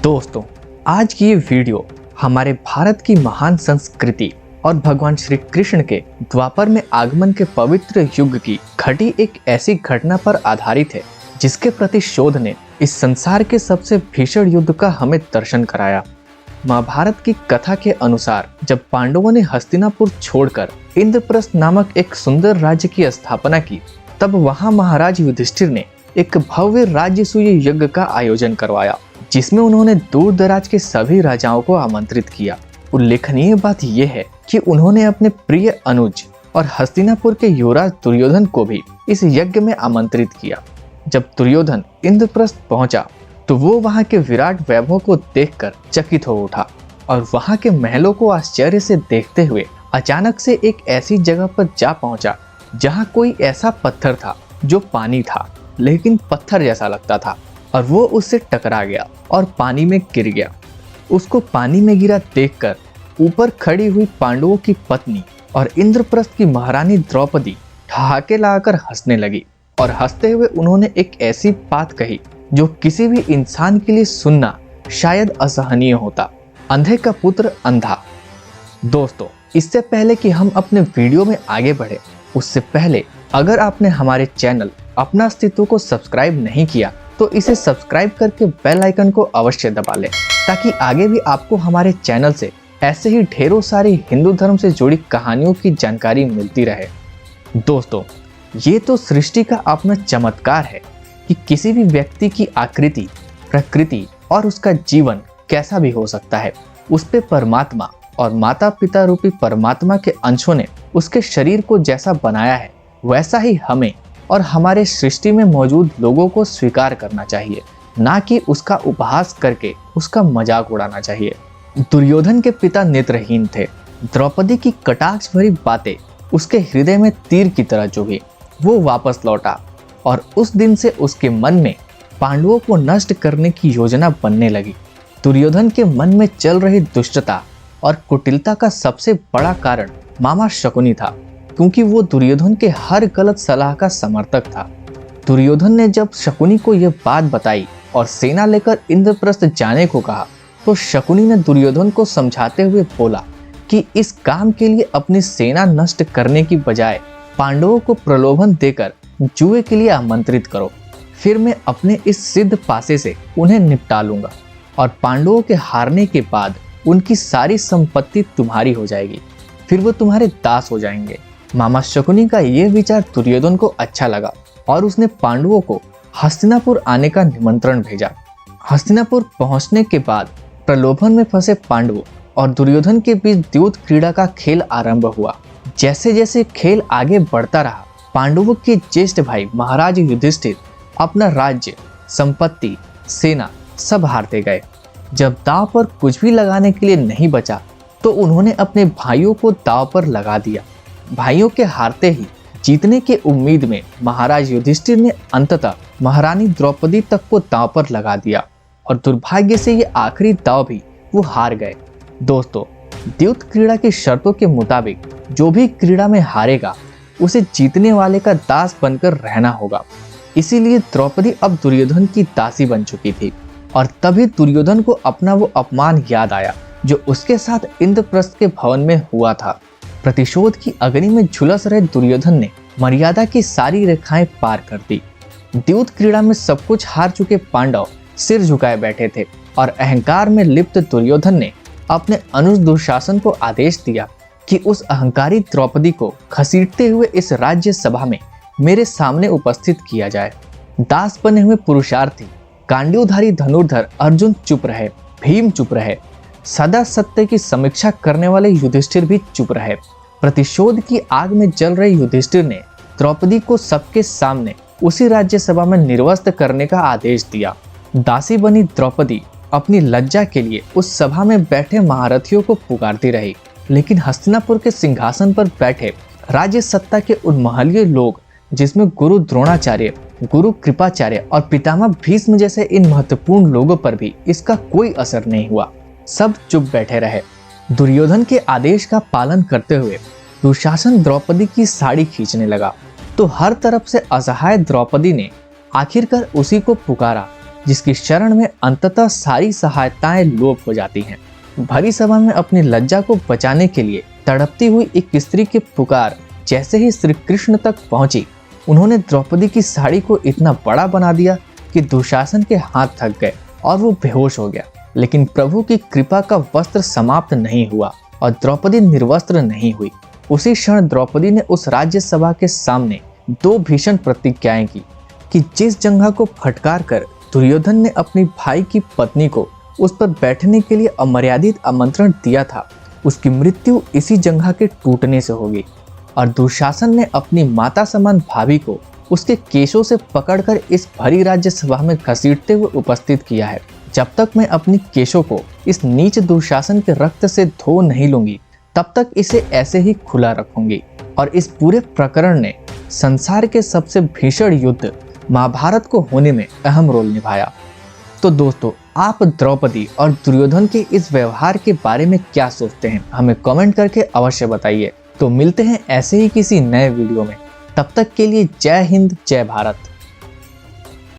दोस्तों, आज की ये वीडियो हमारे भारत की महान संस्कृति और भगवान श्री कृष्ण के द्वापर में आगमन के पवित्र युग की घटी एक ऐसी घटना पर आधारित है जिसके प्रति शोध ने इस संसार के सबसे भीषण युद्ध का हमें दर्शन कराया। महाभारत की कथा के अनुसार जब पांडवों ने हस्तिनापुर छोड़कर इंद्रप्रस्थ नामक एक सुंदर राज्य की स्थापना की, तब वहां महाराज युधिष्ठिर ने एक भव्य राजसूय यज्ञ का आयोजन करवाया, जिसमें उन्होंने दूर दराज के सभी राजाओं को आमंत्रित किया। उल्लेखनीय बात यह है कि उन्होंने अपने प्रिय अनुज और हस्तिनापुर के युवराज दुर्योधन को भी इस यज्ञ में आमंत्रित किया। जब दुर्योधन इंद्रप्रस्थ पहुंचा तो वो वहां के विराट वैभव को देखकर चकित हो उठा और वहां के महलों को आश्चर्य से देखते हुए अचानक से एक ऐसी जगह पर जा पहुंचा जहां कोई ऐसा पत्थर था जो पानी था लेकिन पत्थर जैसा लगता था, और वो उससे टकरा गया और पानी में गिर गया। उसको पानी में गिरा देखकर ऊपर खड़ी हुई पांडवों की पत्नी और इंद्रप्रस्थ की महारानी द्रौपदी ठहाके लगाकर हंसने लगी, और हंसते हुए उन्होंने एक ऐसी बात कही जो किसी भी इंसान के लिए सुनना शायद असहनीय होता। अंधे का पुत्र अंधा। दोस्तों, इससे पहले कि हम अपने वीडियो में आगे बढ़े, उससे पहले अगर आपने हमारे चैनल अपना अस्तित्व को सब्सक्राइब नहीं किया तो इसे सब्सक्राइब करके बेल आइकन को अवश्य दबा लें, ताकि आगे भी आपको हमारे चैनल से ऐसे ही ढेरों सारी हिंदू धर्म से जुड़ी कहानियों की जानकारी मिलती रहे। दोस्तों, ये तो सृष्टि का अपना चमत्कार है कि किसी भी व्यक्ति की आकृति, प्रकृति और उसका जीवन कैसा भी हो सकता है। उस पे परमात्मा और माता पिता रूपी परमात्मा के अंशों ने उसके शरीर को जैसा बनाया है, वैसा ही हमें और हमारे सृष्टि में मौजूद लोगों को स्वीकार करना चाहिए, ना कि उसका उपहास करके उसका मजाक उड़ाना चाहिए। दुर्योधन के पिता नेत्रहीन थे। द्रौपदी की कटाक्ष भरी बातें उसके हृदय में तीर की तरह चुभी। वो वापस लौटा और उस दिन से उसके मन में पांडवों को नष्ट करने की योजना बनने लगी। दुर्योधन के मन में चल रही दुष्टता और कुटिलता का सबसे बड़ा कारण मामा शकुनी था, क्योंकि वो दुर्योधन के हर गलत सलाह का समर्थक था। दुर्योधन ने जब शकुनी को यह बात बताई और सेना लेकर इंद्रप्रस्थ जाने को कहा, तो शकुनी ने दुर्योधन को समझाते हुए बोला कि इस काम के लिए अपनी सेना नष्ट करने की बजाय पांडवों को प्रलोभन देकर जुए के लिए आमंत्रित करो, फिर मैं अपने इस सिद्ध पासे से उन्हें निपटा लूंगा और पांडवों के हारने के बाद उनकी सारी संपत्ति तुम्हारी हो जाएगी, फिर वो तुम्हारे दास हो जाएंगे। मामा शकुनी का यह विचार दुर्योधन को अच्छा लगा और उसने पांडवों को हस्तिनापुर आने का निमंत्रण भेजा। हस्तिनापुर पहुंचने के बाद प्रलोभन में फंसे पांडवों और दुर्योधन के बीच द्यूत क्रीड़ा का खेल आरंभ हुआ। जैसे जैसे खेल आगे बढ़ता रहा, पांडवों के ज्येष्ठ भाई महाराज युधिष्ठिर अपना राज्य, संपत्ति, सेना सब हारते गए। जब दांव पर कुछ भी लगाने के लिए नहीं बचा तो उन्होंने अपने भाइयों को दांव पर लगा दिया। भाइयों के हारते ही जीतने के उम्मीद में महाराज युधिष्ठिर ने अंततः महारानी द्रौपदी तक को दांव पर लगा दिया, और दुर्भाग्य से ये आखिरी दांव भी वो हार गए। दोस्तों, द्यूत क्रीड़ा की शर्तों के मुताबिक जो भी क्रीड़ा में हारेगा उसे जीतने वाले का दास बनकर रहना होगा। इसीलिए द्रौपदी अब दुर्योधन की दासी बन चुकी थी, और तभी दुर्योधन को अपना वो अपमान याद आया जो उसके साथ इंद्रप्रस्थ के भवन में हुआ था। प्रतिशोध की अग्नि में झुलस रहे दुर्योधन ने मर्यादा की सारी रेखाएं पार कर दी। द्यूत क्रीड़ा में सब कुछ हार चुके पांडव सिर झुकाए बैठे थे, और अहंकार में लिप्त दुर्योधन ने अपने अनुज दुशासन को आदेश दिया कि उस अहंकारी द्रौपदी को घसीटते हुए इस राज्य सभा में मेरे सामने उपस्थित किया जाए। दास बने हुए पुरुषार्थी गांडीवधारी धनुर्धर अर्जुन चुप रहे, भीम चुप रहे, सदा सत्य की समीक्षा करने वाले युधिष्ठिर भी चुप रहे। प्रतिशोध की आग में जल रहे युधिष्ठिर ने द्रौपदी को सबके सामने उसी राज्यसभा में निर्वस्त्र करने का आदेश दिया। दासी बनी द्रौपदी अपनी लज्जा के लिए उस सभा में बैठे महारथियों को पुकारती रही, लेकिन हस्तिनापुर के सिंहासन पर बैठे राज्य सत्ता के उन महलीय लोग, जिसमें गुरु द्रोणाचार्य, गुरु कृपाचार्य और पितामह भीष्म जैसे इन महत्वपूर्ण लोगों पर भी इसका कोई असर नहीं हुआ। सब चुप बैठे रहे। दुर्योधन के आदेश का पालन करते हुए दुशासन द्रौपदी की साड़ी खींचने लगा, तो हर तरफ से असहाय द्रौपदी ने आखिरकार उसी को पुकारा जिसकी शरण में अंततः सारी सहायताएं लोप हो जाती हैं। भरी सभा में अपनी लज्जा को बचाने के लिए तड़पती हुई एक स्त्री की पुकार जैसे ही श्री कृष्ण तक पहुंची, उन्होंने द्रौपदी की साड़ी को इतना बड़ा बना दिया कि दुशासन के हाथ थक गए और वो बेहोश हो गया। लेकिन प्रभु की कृपा का वस्त्र समाप्त नहीं हुआ और द्रौपदी निर्वस्त्र नहीं हुई। उसी क्षण द्रौपदी ने उस राज्यसभा के सामने 2 भीषण प्रतिज्ञाएं की कि जिस जंघा को फटकार कर दुर्योधन ने अपनी भाई की पत्नी को उस पर बैठने के लिए अमर्यादित आमंत्रण दिया था, उसकी मृत्यु इसी जंघा के टूटने से होगी। और दुशासन ने अपनी माता समान भाभी को उसके केशों से पकड़कर इस भरी राज्यसभा में घसीटते हुए उपस्थित किया है। जब तक मैं अपनी केशों को इस नीच दुशासन के रक्त से धो नहीं लूंगी, तब तक इसे ऐसे ही खुला रखूंगी। और इस पूरे प्रकरण ने संसार के सबसे भीषण युद्ध महाभारत को होने में अहम रोल निभाया। तो दोस्तों, आप द्रौपदी और दुर्योधन के इस व्यवहार के बारे में क्या सोचते हैं, हमें कमेंट करके अवश्य बताइए। तो मिलते हैं ऐसे ही किसी नए वीडियो में, तब तक के लिए जय हिंद, जय भारत।